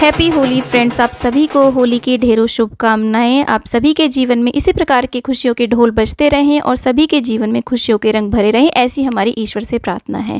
Happy Holi friends, आप सभी को होली की ढेरों शुभकामनाएं। आप सभी के जीवन में इसी प्रकार के खुशियों के ढोल बजते रहें और सभी के जीवन में खुशियों के रंग भरे रहें, ऐसी हमारी ईश्वर से प्रार्थना है।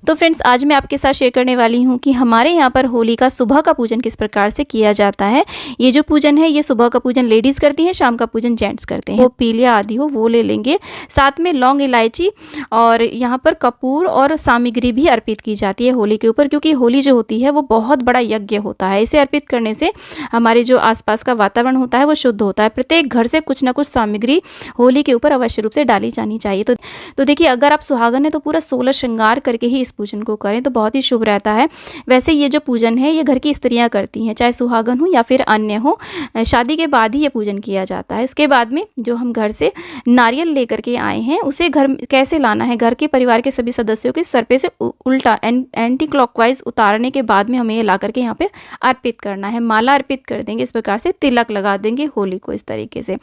तो फ्रेंड्स, आज मैं आपके साथ शेयर करने वाली हूं कि हमारे यहाँ पर होली का सुबह का पूजन किस प्रकार से किया जाता है। ये जो पूजन है, ये सुबह का पूजन लेडीज़ करती हैं, शाम का पूजन जेंट्स करते हैं। वो पीले आदि हो वो ले लेंगे, साथ में लौंग, इलायची और यहाँ पर कपूर और सामग्री भी अर्पित की जाती है होली के ऊपर, क्योंकि होली जो होती है वो बहुत बड़ा यज्ञ होता है। इसे अर्पित करने से हमारे जो आसपास का वातावरण होता है वो शुद्ध होता है। प्रत्येक घर से कुछ ना कुछ सामग्री होली के ऊपर अवश्य रूप से डाली जानी चाहिए। तो देखिए, अगर आप सुहागन है तो पूरा 16 श्रृंगार करके ही इस पूजन को करें तो बहुत ही शुभ रहता है। वैसे ये जो पूजन है ये घर की स्त्रियां करती हैं, चाहे सुहागन हो या फिर अन्य हो, शादी के बाद ही ये पूजन किया जाता है। उसके बाद में जो हम घर से नारियल लेकर के आए हैं उसे घर कैसे लाना है, घर के परिवार के सभी सदस्यों के सर पे से उल्टा एंटी क्लॉकवाइज उतारने के बाद में हमें ये ला करके यहाँ पे अर्पित करना है। माला अर्पित कर देंगे, इस प्रकार से तिलक लगा देंगे होली को इस तरीके से,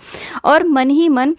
और मन ही मन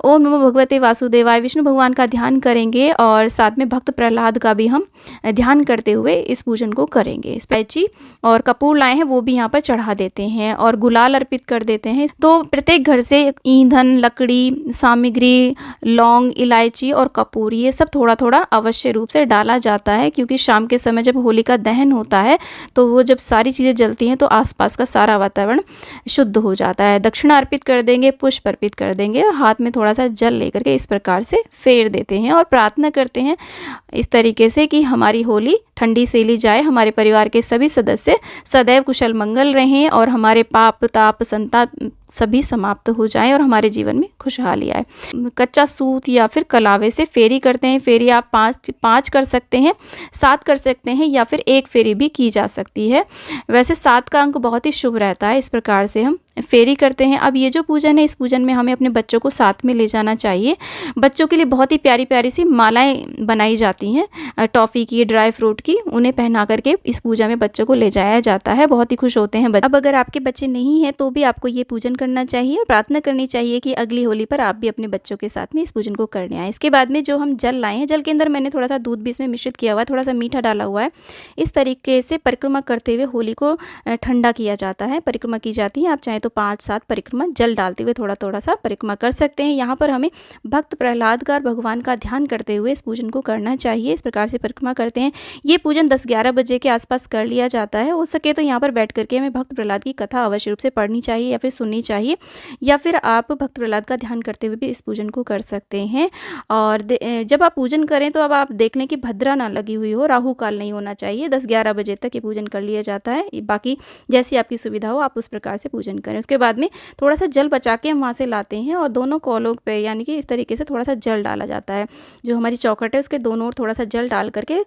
ओम नमो भगवते वासुदेवाय विष्णु भगवान का ध्यान करेंगे और साथ में भक्त प्रहलाद का भी हम ध्यान करते हुए इस पूजन को करेंगे। इलायची और कपूर लाए हैं वो भी यहाँ पर चढ़ा देते हैं और गुलाल अर्पित कर देते हैं। तो प्रत्येक घर से ईंधन, लकड़ी, सामग्री, लौंग, इलायची और कपूर, ये सब थोड़ा थोड़ा अवश्य रूप से डाला जाता है, क्योंकि शाम के समय जब होली का दहन होता है तो वो जब सारी चीज़ें जलती हैं तो आसपास का सारा वातावरण शुद्ध हो जाता है। दक्षिणा अर्पित कर देंगे, पुष्प अर्पित कर देंगे और हाथ में थोड़ा सा जल लेकर के इस प्रकार से फेर देते हैं और प्रार्थना करते हैं इस तरीके से कि हमारी होली ठंडी सेली जाए, हमारे परिवार के सभी सदस्य सदैव कुशल मंगल रहें और हमारे पाप, ताप, संताप सभी समाप्त हो जाएं और हमारे जीवन में खुशहाली आए। कच्चा सूत या फिर कलावे से फेरी करते हैं। फेरी आप पाँच कर सकते हैं, 7 कर सकते हैं या फिर 1 फेरी भी की जा सकती है। वैसे 7 का अंक बहुत ही शुभ रहता है। इस प्रकार से हम फेरी करते हैं। अब ये जो पूजन है, इस पूजन में हमें अपने बच्चों को साथ में ले जाना चाहिए। बच्चों के लिए बहुत ही प्यारी प्यारी सी मालाएं बनाई जाती हैं, टॉफ़ी की, ड्राई फ्रूट की, उन्हें पहना करके इस पूजा में बच्चों को ले जाया जाता है। बहुत ही खुश होते हैं बच्चे। अब अगर आपके बच्चे नहीं हैं तो भी आपको ये पूजन करना चाहिए और प्रार्थना करनी चाहिए कि अगली होली पर आप भी अपने बच्चों के साथ में इस पूजन को करने आए। इसके बाद में जो हम जल लाए हैं, जल के अंदर मैंने थोड़ा सा दूध भी इसमें मिश्रित किया हुआ है, थोड़ा सा मीठा डाला हुआ है। इस तरीके से परिक्रमा करते हुए होली को ठंडा किया जाता है, परिक्रमा की जाती है। आप चाहे तो 5-7 परिक्रमा जल डालते हुए थोड़ा थोड़ा सा परिक्रमा कर सकते हैं। यहाँ पर हमें भक्त प्रहलाद का और भगवान का ध्यान करते हुए इस पूजन को करना चाहिए। इस प्रकार से परिक्रमा करते हैं। ये पूजन 10-11 बजे के आसपास कर लिया जाता है। हो सके तो यहाँ पर बैठ करके हमें भक्त प्रहलाद की कथा अवश्य रूप से पढ़नी चाहिए या फिर सुननी चाहिए, या फिर आप भक्त प्रहलाद का ध्यान करते हुए भी इस पूजन को कर सकते हैं। और जब आप पूजन करें तो अब आप देख लें कि भद्रा ना लगी हुई हो, राहु काल नहीं होना चाहिए। 10-11 बजे तक ये पूजन कर लिया जाता है। बाकी जैसी आपकी सुविधा हो आप उस प्रकार से पूजन करें। उसके बाद में थोड़ा सा जल बचा के हम वहाँ से लाते हैं और दोनों कॉलों पे, यानी कि इस तरीके से थोड़ा सा जल डाला जाता है। जो हमारी चौखट है उसके दोनों ओर थोड़ा सा जल डाल करके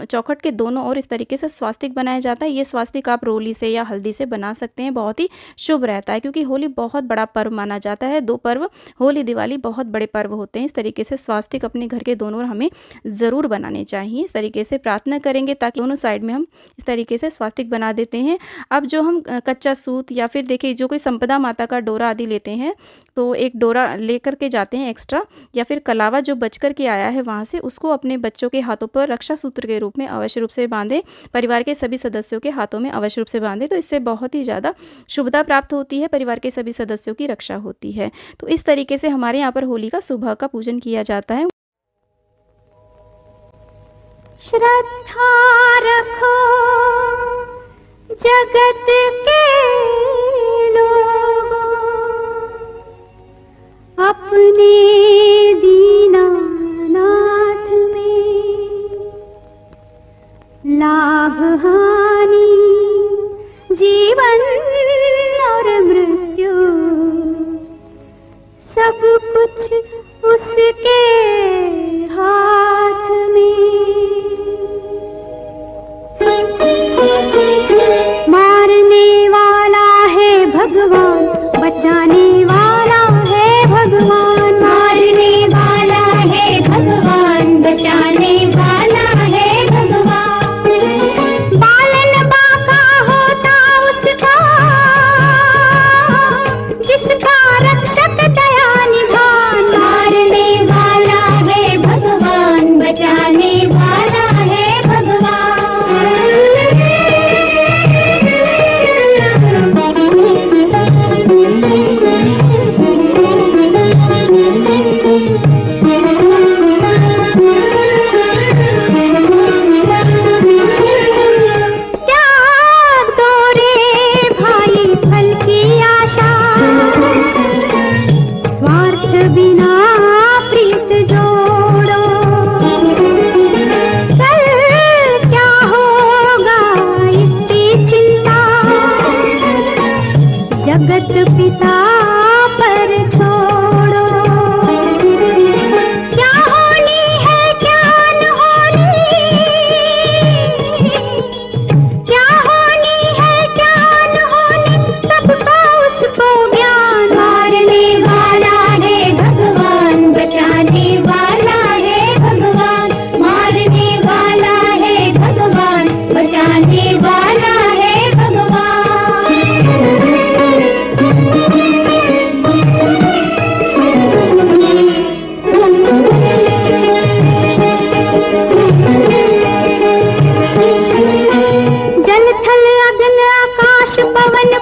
चौखट के दोनों ओर इस तरीके से स्वास्तिक बनाया जाता है। ये स्वास्तिक आप रोली से या हल्दी से बना सकते हैं। बहुत ही शुभ रहता है, क्योंकि होली बहुत बड़ा पर्व माना जाता है। 2 पर्व होली, दिवाली बहुत बड़े पर्व होते हैं। इस तरीके से स्वास्तिक अपने घर के दोनों ओर हमें ज़रूर बनाने चाहिए। इस तरीके से प्रार्थना करेंगे ताकि दोनों साइड में हम इस तरीके से स्वास्तिक बना देते हैं। अब जो हम कच्चा सूत या फिर देखिए जो कोई संपदा माता का डोरा आदि लेते हैं तो एक डोरा लेकर के जाते हैं एक्स्ट्रा, या फिर कलावा जो बच कर के आया है वहाँ से, उसको अपने बच्चों के हाथों पर रक्षा सूत्र के रूप में अवश्य रूप से बांधें। परिवार के सभी सदस्यों के हाथों में अवश्य रूप से बांधें, तो इससे बहुत ही ज़्यादा शुभता प्राप्त होती है, परिवार के सभी सदस्यों की रक्षा होती है। तो इस तरीके से हमारे यहाँ पर होली का सुबह का पूजन किया जाता है। श्रद्धा रखो जगत के लोगों, अपने दीनानाथ में लाभ हानि, जीवन और मृत्यु सब कुछ उसके हाथ में। मारने वाला है भगवान, बचाने वाला है भगवान। मारने वाला है भगवान, बचाने वाला है भगवान। पालन बाका होता उसका, जिसका रक्षक दया निधान। मारने वाला है भगवान, बचाने वाला है भगवान।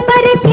पर